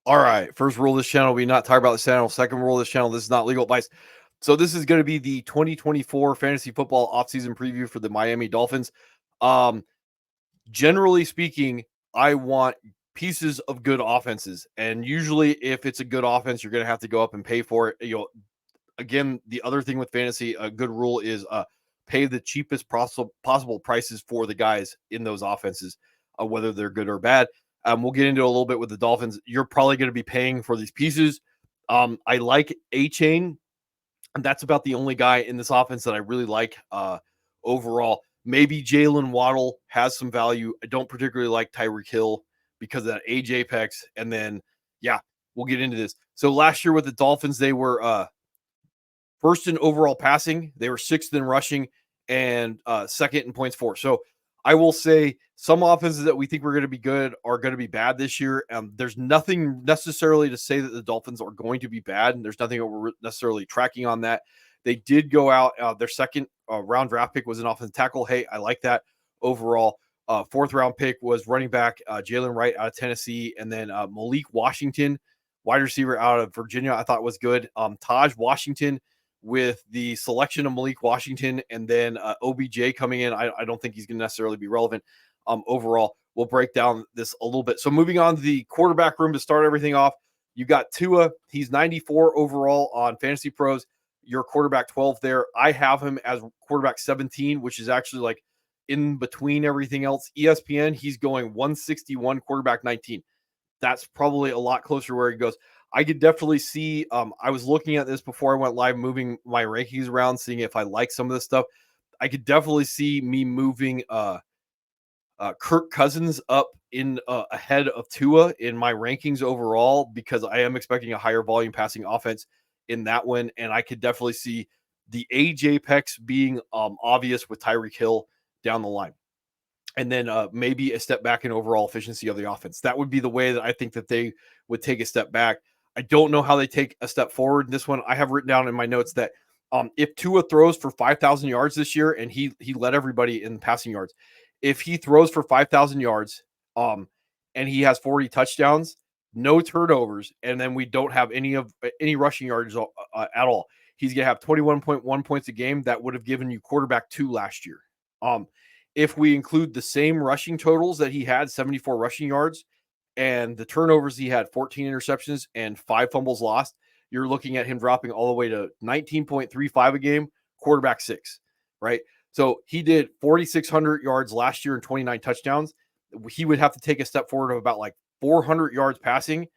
All right. First rule of this channel, we not talk about this channel. Second rule of this channel, this is not legal advice. So this is going to be the 2024 fantasy football offseason preview for the Miami Dolphins. Um, Generally speaking, I want pieces of good offenses. And usually if it's a good offense, you're going to have to go up and pay for it. Again, the other thing with fantasy, a good rule is pay the cheapest possible prices for the guys in those offenses, whether they're good or bad. We'll get into a little bit with the Dolphins. You're probably going to be paying for these pieces. I like Achane, and that's about the only guy in this offense that I really like overall. Maybe Jalen Waddle has some value. I don't particularly like Tyreek Hill because of that age apex. And then, yeah, we'll get into this. So last year with the Dolphins, they were first in overall passing. They were sixth in rushing and second in points for. So I will say some offenses that we think we're going to be good are going to be bad this year. There's nothing necessarily to say that the Dolphins are going to be bad, and there's nothing that we're necessarily tracking on that. They did go out. Their second round draft pick was an offensive tackle. Hey, I like that overall. Fourth round pick was running back Jalen Wright out of Tennessee, and then Malik Washington, wide receiver out of Virginia, I thought was good. Taj Washington, with the selection of Malik Washington and then OBJ coming in, I don't think he's going to necessarily be relevant overall. We'll break down this a little bit. So moving on to the quarterback room to start everything off, you got Tua. He's 94 overall on Fantasy Pros. Your quarterback 12 there. I have him as quarterback 17, which is actually like in between everything else. ESPN, he's going 161, quarterback 19. That's probably a lot closer where he goes. I could definitely see. I was looking at this before I went live, moving my rankings around, seeing if I like some of this stuff. I could definitely see me moving Kirk Cousins up in ahead of Tua in my rankings overall because I am expecting a higher volume passing offense in that one, and I could definitely see the age apex being obvious with Tyreek Hill down the line. And then maybe a step back in overall efficiency of the offense. That would be the way that I think that they would take a step back. I don't know how they take a step forward. This one I have written down in my notes that if Tua throws for 5,000 yards this year, and he led everybody in passing yards, if he throws for 5,000 yards and he has 40 touchdowns, no turnovers, and then we don't have any rushing yards at all, he's gonna have 21.1 points a game. That would have given you quarterback 2 last year. If we include the same rushing totals that he had, 74 rushing yards, and the turnovers, he had 14 interceptions and 5 fumbles lost, you're looking at him dropping all the way to 19.35 a game, quarterback 6, right? So he did 4,600 yards last year and 29 touchdowns. He would have to take a step forward of about like 400 yards passing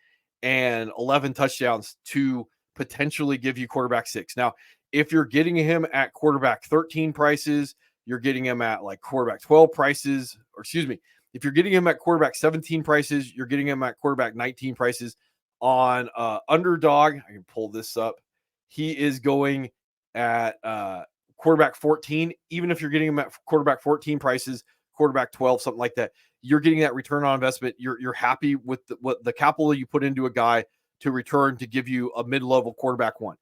and 11 touchdowns to potentially give you quarterback 6. Now, if you're getting him at quarterback 13 prices, you're getting him at like quarterback 12 prices, or excuse me, if you're getting him at quarterback 17 prices, you're getting him at quarterback 19 prices. On Underdog, I can pull this up. He is going at quarterback 14. Even if you're getting him at quarterback 14 prices, quarterback 12, something like that, you're getting that return on investment. You're happy with what the capital you put into a guy to return to give you a mid-level quarterback 1.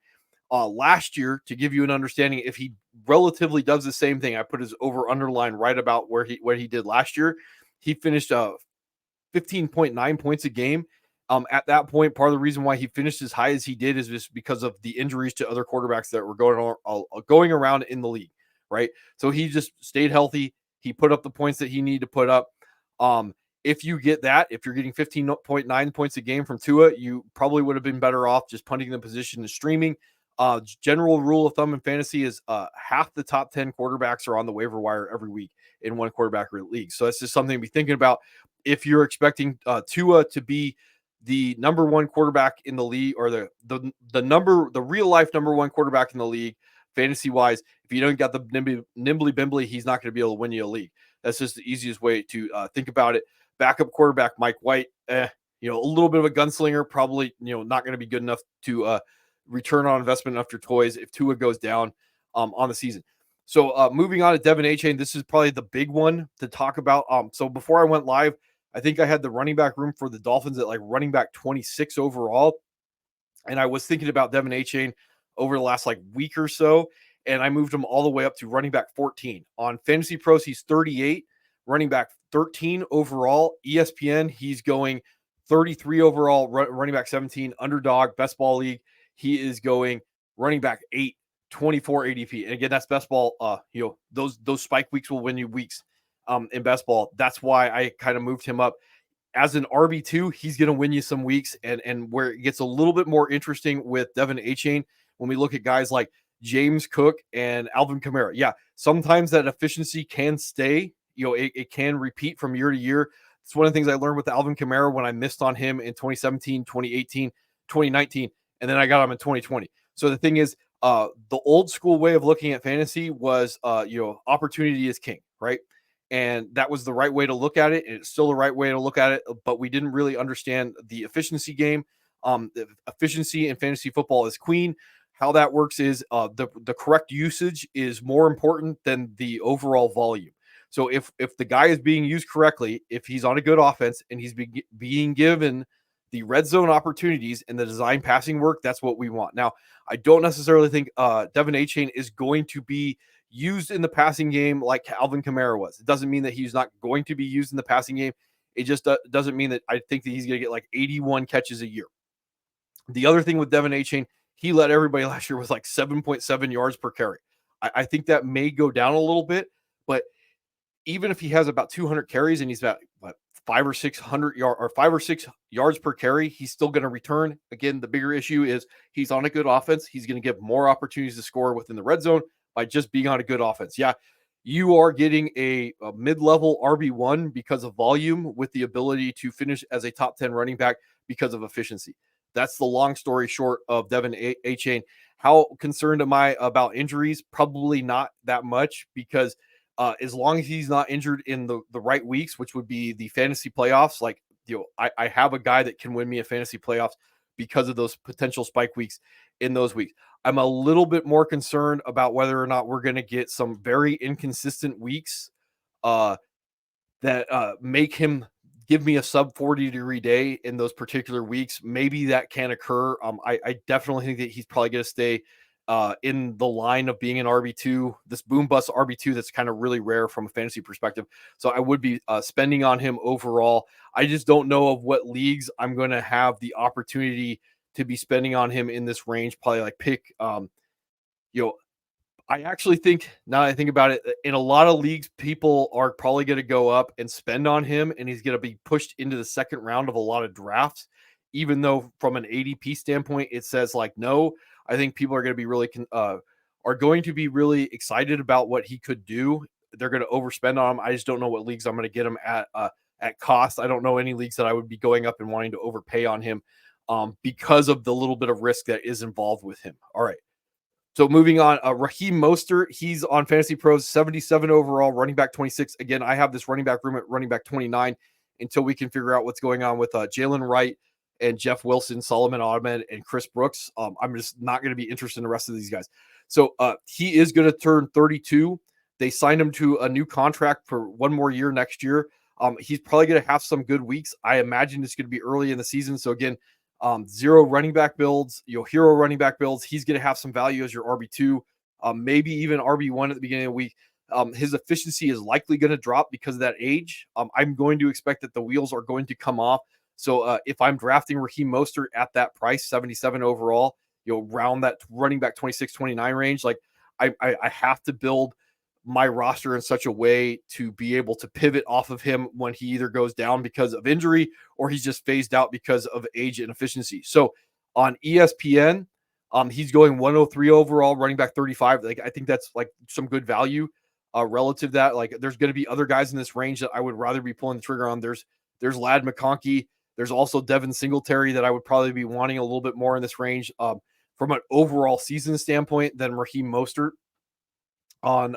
Last year, to give you an understanding, if he relatively does the same thing, I put his over underline right about where he did last year. He finished 15.9 points a game. At that point, part of the reason why he finished as high as he did is just because of the injuries to other quarterbacks that were going around in the league, right? So he just stayed healthy. He put up the points that he needed to put up. If you get that, if you're getting 15.9 points a game from Tua, you probably would have been better off just punting the position and streaming. General rule of thumb in fantasy is half the top 10 quarterbacks are on the waiver wire every week in one quarterback league. So that's just something to be thinking about. If you're expecting Tua to be the number one quarterback in the league, or the real life number one quarterback in the league, fantasy wise, if you don't got the nimbly bimbly, he's not going to be able to win you a league. That's just the easiest way to think about it. Backup quarterback Mike White, a little bit of a gunslinger, probably not going to be good enough to return on investment enough your toys if Tua goes down on the season. So moving on to Devin Achane, this is probably the big one to talk about. So before I went live, I think I had the running back room for the Dolphins at like running back 26 overall. And I was thinking about Devin Achane over the last like week or so, and I moved him all the way up to running back 14. On Fantasy Pros, he's 38, running back 13 overall. ESPN, he's going 33 overall, running back 17, underdog, best ball league. He is going running back 8, 24 ADP. And again, that's best ball. Those spike weeks will win you weeks in best ball. That's why I kind of moved him up. As an RB2, he's going to win you some weeks. And where it gets a little bit more interesting with Devin Achane, when we look at guys like James Cook and Alvin Kamara. Yeah, sometimes that efficiency can stay. It can repeat from year to year. It's one of the things I learned with Alvin Kamara when I missed on him in 2017, 2018, 2019, and then I got him in 2020. So the thing is, the old school way of looking at fantasy was, opportunity is king, right? And that was the right way to look at it. And it's still the right way to look at it, but we didn't really understand the efficiency game. The efficiency in fantasy football is queen. How that works is the correct usage is more important than the overall volume. So if the guy is being used correctly, if he's on a good offense and he's being given the red zone opportunities and the design passing work, that's what we want. Now, I don't necessarily think Devin Achane is going to be used in the passing game like Alvin Kamara was. It doesn't mean that he's not going to be used in the passing game. It just doesn't mean that I think that he's going to get like 81 catches a year. The other thing with Devin Achane, he led everybody last year with like 7.7 yards per carry. I think that may go down a little bit, but even if he has about 200 carries and he's about 5 or 6 yards per carry, he's still going to return. Again, the bigger issue is he's on a good offense. He's going to get more opportunities to score within the red zone by just being on a good offense. Yeah, you are getting a mid-level RB1 because of volume with the ability to finish as a top 10 running back because of efficiency. That's the long story short of Devin Achane. How concerned am I about injuries? Probably not that much, because as long as he's not injured in the right weeks, which would be the fantasy playoffs, like, I have a guy that can win me a fantasy playoffs because of those potential spike weeks in those weeks. I'm a little bit more concerned about whether or not we're going to get some very inconsistent weeks that make him give me a sub 40-degree day in those particular weeks. Maybe that can occur. I definitely think that he's probably going to stay in the line of being an RB2, this boom bust RB2 that's kind of really rare from a fantasy perspective. So I would be spending on him overall. I just don't know of what leagues I'm going to have the opportunity to be spending on him in this range. Probably like pick, I actually think, now that I think about it, in a lot of leagues, people are probably going to go up and spend on him, and he's going to be pushed into the second round of a lot of drafts, even though from an ADP standpoint, it says like, no. I think people are going to be really excited about what he could do. They're going to overspend on him. I just don't know what leagues I'm going to get him at cost. I don't know any leagues that I would be going up and wanting to overpay on him because of the little bit of risk that is involved with him. All right. So moving on, Raheem Mostert, he's on Fantasy Pros, 77 overall, running back 26. Again, I have this running back room at running back 29 until we can figure out what's going on with Jalen Wright and Jeff Wilson, Solomon Ahmed, and Chris Brooks. I'm just not going to be interested in the rest of these guys. So he is going to turn 32. They signed him to a new contract for one more year next year. He's probably going to have some good weeks. I imagine it's going to be early in the season. So again, zero running back builds, hero running back builds. He's going to have some value as your RB2, maybe even RB1 at the beginning of the week. His efficiency is likely going to drop because of that age. I'm going to expect that the wheels are going to come off. So if I'm drafting Raheem Mostert at that price, 77 overall, around that running back 26, 29 range, like I have to build my roster in such a way to be able to pivot off of him when he either goes down because of injury or he's just phased out because of age and efficiency. So on ESPN, he's going 103 overall, running back 35. Like, I think that's like some good value relative to that. Like, there's going to be other guys in this range that I would rather be pulling the trigger on. There's Ladd McConkey. There's also Devin Singletary that I would probably be wanting a little bit more in this range from an overall season standpoint than Raheem Mostert. On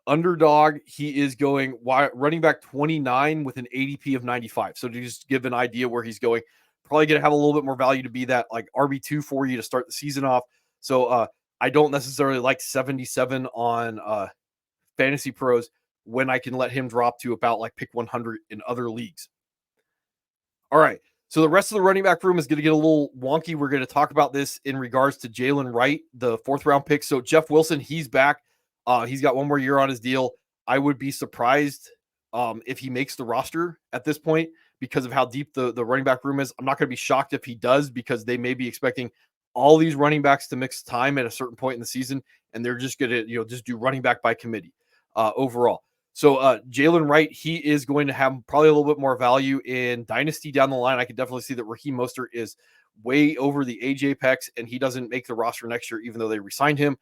underdog, he is going running back 29 with an ADP of 95. So to just give an idea where he's going, probably going to have a little bit more value to be that like RB2 for you to start the season off. So I don't necessarily like 77 on Fantasy Pros when I can let him drop to about like pick 100 in other leagues. All right. So the rest of the running back room is going to get a little wonky. We're going to talk about this in regards to Jalen Wright, the 4th round pick. So Jeff Wilson, he's back. He's got one more year on his deal. I would be surprised if he makes the roster at this point, because of how deep the running back room is. I'm not going to be shocked if he does, because they may be expecting all these running backs to mix time at a certain point in the season, and they're just going to just do running back by committee overall. So Jalen Wright, he is going to have probably a little bit more value in Dynasty down the line. I can definitely see that Raheem Mostert is way over the age apex, and he doesn't make the roster next year, even though they re-signed him.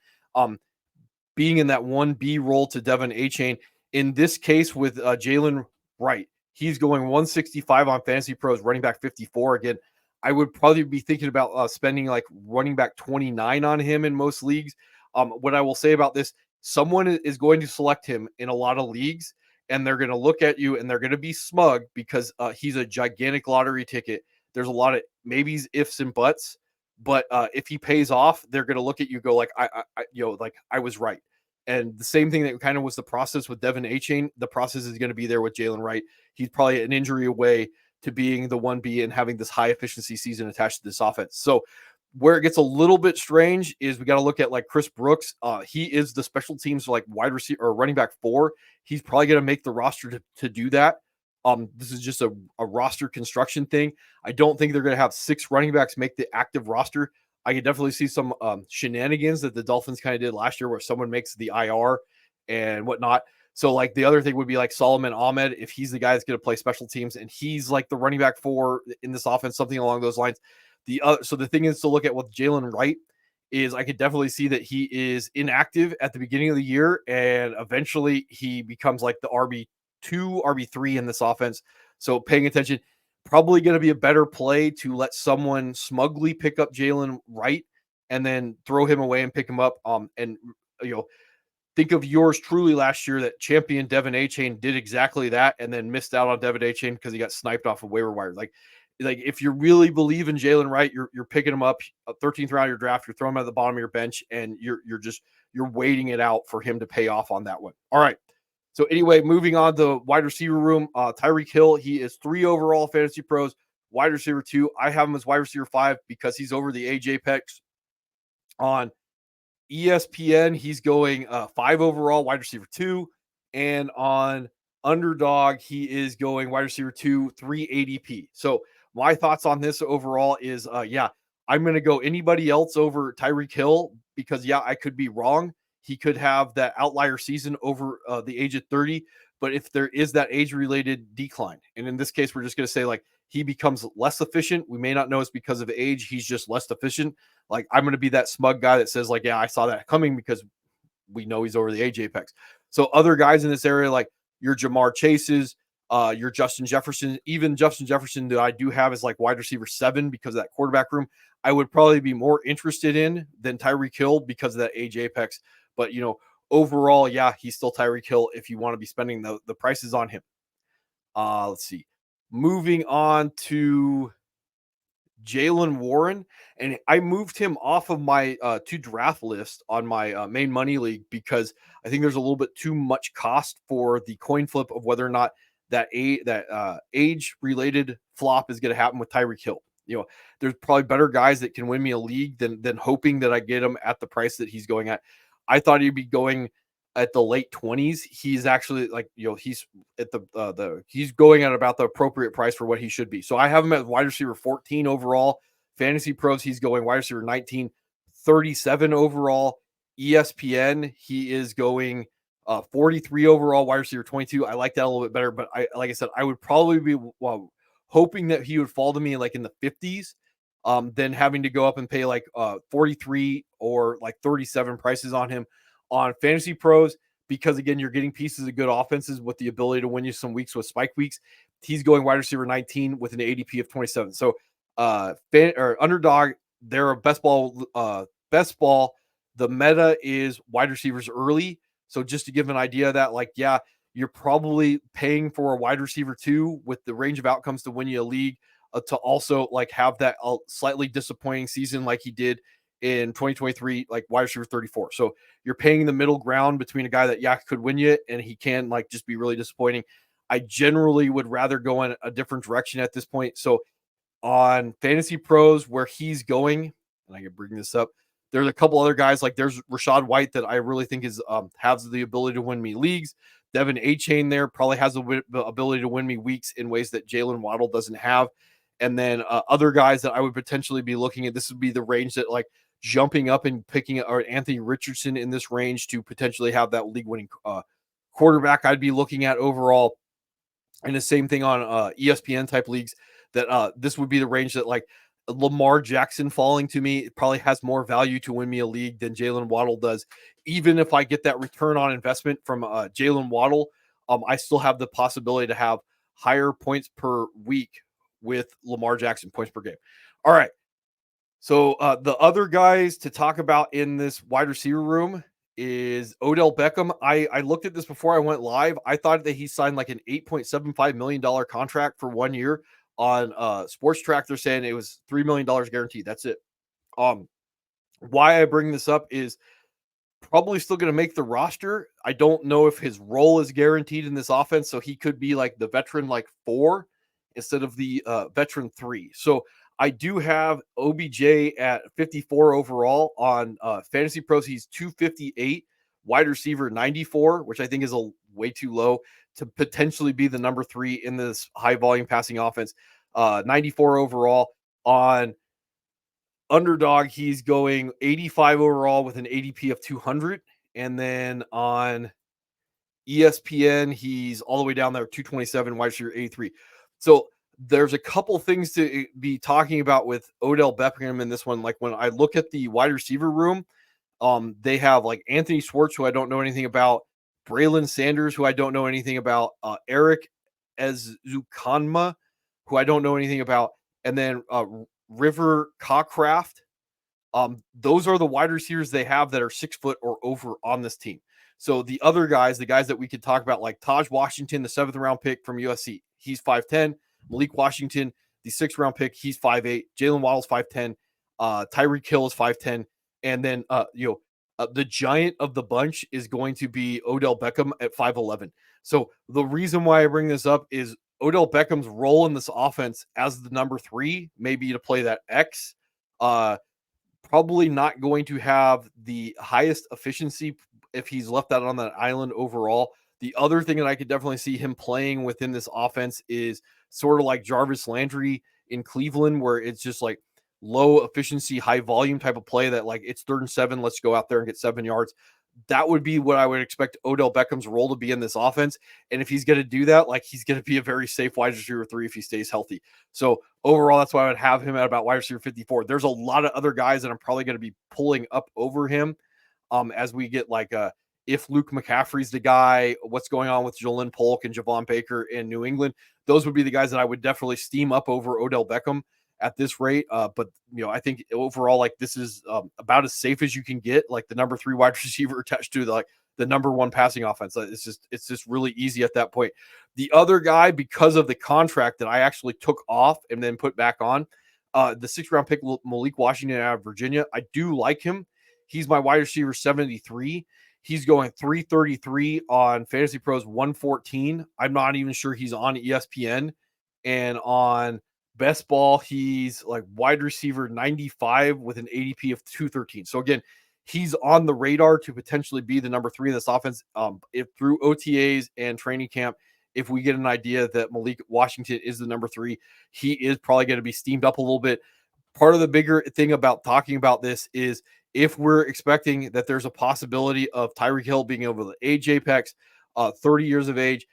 Being in that 1B role to Devin Achane. In this case with Jalen Wright, he's going 165 on Fantasy Pros, running back 54. Again, I would probably be thinking about spending like running back 29 on him in most leagues. What I will say about this, someone is going to select him in a lot of leagues, and they're going to look at you and they're going to be smug because he's a gigantic lottery ticket. There's a lot of maybes, ifs, and buts. But if he pays off, they're going to look at you, go like, I was right. And the same thing that kind of was the process with Devin Achane, the process is going to be there with Jalen Wright. He's probably an injury away to being the 1B and having this high efficiency season attached to this offense. So where it gets a little bit strange is we got to look at like Chris Brooks. He is the special teams like wide receiver or running back 4. He's probably going to make the roster to do that. This is just a roster construction thing. I don't think they're going to have 6 running backs make the active roster. I could definitely see some shenanigans that the Dolphins kind of did last year where someone makes the IR and whatnot. So like the other thing would be like Solomon Ahmed, if he's the guy that's going to play special teams and he's like the running back 4 in this offense, something along those lines. So the thing is to look at with Jalen Wright is I could definitely see that he is inactive at the beginning of the year, and eventually he becomes like the RB2, RB3 in this offense. So paying attention, probably going to be a better play to let someone smugly pick up Jalen Wright and then throw him away and pick him up. And think of yours truly last year that champion Devin Achane did exactly that and then missed out on Devin Achane because he got sniped off of waiver wire. Like if you really believe in Jalen Wright, you're picking him up 13th round of your draft, you're throwing him at the bottom of your bench, and you're waiting it out for him to pay off on that one. All right. So anyway, moving on to wide receiver room, Tyreek Hill, he is 3 overall Fantasy Pros, wide receiver 2. I have him as wide receiver 5 because he's over the age apex. On ESPN, he's going 5 overall, wide receiver 2. And on Underdog, he is going wide receiver 2, 3 ADP. So my thoughts on this overall is, I'm going to go anybody else over Tyreek Hill because, I could be wrong. He could have that outlier season over the age of 30. But if there is that age-related decline, and in this case, we're just going to say like he becomes less efficient. We may not know it's because of age. He's just less efficient. Like I'm going to be that smug guy that says like, I saw that coming because we know he's over the age apex. So other guys in this area, like your Jamar Chases, your Justin Jefferson, even Justin Jefferson that I do have is like wide receiver 7 because of that quarterback room. I would probably be more interested in than Tyreek Hill because of that age apex. But, overall, he's still Tyreek Hill if you want to be spending the prices on him. Let's see. Moving on to Jaylen Warren. And I moved him off of my to draft list on my main money league because I think there's a little bit too much cost for the coin flip of whether or not that age-related flop is going to happen with Tyreek Hill. There's probably better guys that can win me a league than hoping that I get him at the price that he's going at. I thought he'd be going at the late 20s. He's actually he's at he's going at about the appropriate price for what he should be. So I have him at wide receiver 14 overall. Fantasy Pros, he's going wide receiver 19, 37 overall. ESPN, he is going 43 overall, wide receiver 22. I like that a little bit better, but like I said, I would probably be hoping that he would fall to me like in the 50s. Then having to go up and pay like 43 or like 37 prices on him on Fantasy Pros, because again, you're getting pieces of good offenses with the ability to win you some weeks with spike weeks. He's going wide receiver 19 with an ADP of 27. So Underdog, they're a best ball. The meta is wide receivers early. So just to give an idea of that, you're probably paying for a wide receiver 2 with the range of outcomes to win you a league. To also have that slightly disappointing season like he did in 2023, like wide receiver 34. So you're paying the middle ground between a guy that could win you and he can just be really disappointing. I generally would rather go in a different direction at this point. So on Fantasy Pros where he's going, and I can bring this up, there's a couple other guys, like there's Rachaad White that I really think is has the ability to win me leagues. Devin Achane there probably has the ability to win me weeks in ways that Jalen Waddle doesn't have. And then other guys that I would potentially be looking at, this would be the range that like jumping up and picking or Anthony Richardson in this range to potentially have that league winning quarterback I'd be looking at overall. And the same thing on ESPN type leagues that this would be the range that like Lamar Jackson falling to me probably has more value to win me a league than Jalen Waddle does. Even if I get that return on investment from Jalen Waddle, I still have the possibility to have higher points per week with Lamar Jackson points per game. All right. So the other guys to talk about in this wide receiver room is Odell Beckham. I looked at this before I went live. I thought that he signed like an $8.75 million contract for 1 year on Sports Track. They're saying it was $3 million guaranteed. That's it. Why I bring this up is probably still going to make the roster. I don't know if his role is guaranteed in this offense, so he could be like the veteran like 4 instead of the veteran 3. So I do have OBJ at 54 overall on Fantasy Pros. He's 258, wide receiver 94, which I think is a way too low to potentially be the number 3 in this high volume passing offense. 94 overall on Underdog. He's going 85 overall with an ADP of 200, and then on ESPN he's all the way down there 227, wide receiver 83. So there's a couple things to be talking about with Odell Beckham in this one. Like when I look at the wide receiver room, they have like Anthony Schwartz, who I don't know anything about, Braylon Sanders, who I don't know anything about, Eric Ezukanma, who I don't know anything about, and then River Cockcraft. Those are the wide receivers they have that are 6 foot or over on this team. So the other guys, the guys that we could talk about, like Taj Washington, the 7th round pick from USC, he's 5'10. Malik Washington, the 6th round pick, he's 5'8. Jalen Waddle's 5'10. Tyreek Hill is 5'10. And then, the giant of the bunch is going to be Odell Beckham at 5'11. So the reason why I bring this up is Odell Beckham's role in this offense as the number 3, maybe to play that X, probably not going to have the highest efficiency if he's left out on that island overall. The other thing that I could definitely see him playing within this offense is sort of like Jarvis Landry in Cleveland, where it's just like low efficiency, high volume type of play that like it's 3rd and 7, let's go out there and get 7 yards. That would be what I would expect Odell Beckham's role to be in this offense. And if he's going to do that, like he's going to be a very safe wide receiver 3 if he stays healthy. So overall, that's why I would have him at about wide receiver 54. There's a lot of other guys that I'm probably going to be pulling up over him as we get like if Luke McCaffrey's the guy, what's going on with Jalen Polk and Javon Baker in New England. Those would be the guys that I would definitely steam up over Odell Beckham at this rate. But I think overall, like this is about as safe as you can get, like the number 3 wide receiver attached to the number 1 passing offense. It's just really easy at that point. The other guy, because of the contract that I actually took off and then put back on, the 6th round pick, Malik Washington out of Virginia, I do like him. He's my wide receiver 73. He's going 333 on Fantasy Pros 114. I'm not even sure he's on ESPN. And on Best Ball, he's like wide receiver 95 with an ADP of 213. So again, he's on the radar to potentially be the number 3 in this offense. If through OTAs and training camp, if we get an idea that Malik Washington is the number 3, he is probably going to be steamed up a little bit. Part of the bigger thing about talking about this is if we're expecting that there's a possibility of Tyreek Hill being able to age apex, 30 years of age,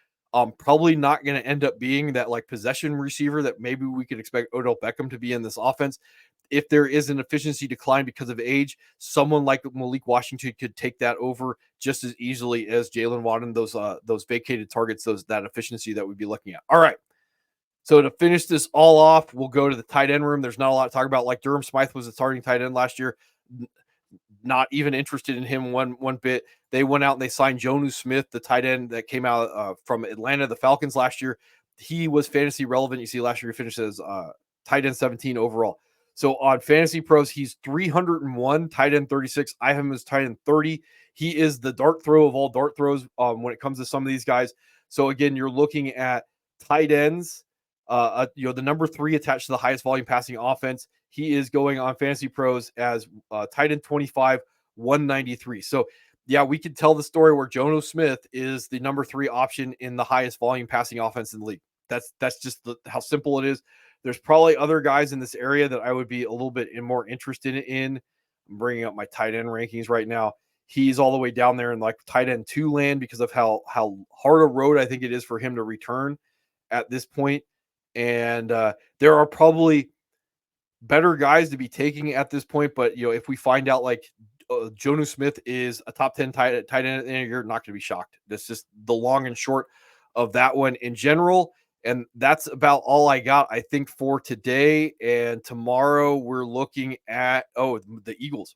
probably not going to end up being that like possession receiver that maybe we could expect Odell Beckham to be in this offense. If there is an efficiency decline because of age, someone like Malik Washington could take that over just as easily as Jalen Waddle, those vacated targets, that efficiency that we'd be looking at. All right. So to finish this all off, we'll go to the tight end room. There's not a lot to talk about. Like Durham Smythe was a starting tight end last year. Not even interested in him one bit. They went out and they signed Jonnu Smith, the tight end that came out from Atlanta, the Falcons last year. He was fantasy relevant. You see last year he finished as tight end 17 overall. So on Fantasy Pros, he's 301, tight end 36. I have him as tight end 30. He is the dart throw of all dart throws when it comes to some of these guys. So again, you're looking at tight ends, the number 3 attached to the highest volume passing offense. He is going on Fantasy Pros as tight end 25, 193. So yeah, we could tell the story where Jonnu Smith is the number 3 option in the highest volume passing offense in the league. That's just how simple it is. There's probably other guys in this area that I would be a little bit more interested in. I'm bringing up my tight end rankings right now. He's all the way down there in like tight end 2 land because of how hard a road I think it is for him to return at this point. And there are probably better guys to be taking at this point. But, if we find out like Jonnu Smith is a top 10 tight end, you're not going to be shocked. That's just the long and short of that one in general. And that's about all I got, I think, for today. And tomorrow we're looking at, the Eagles.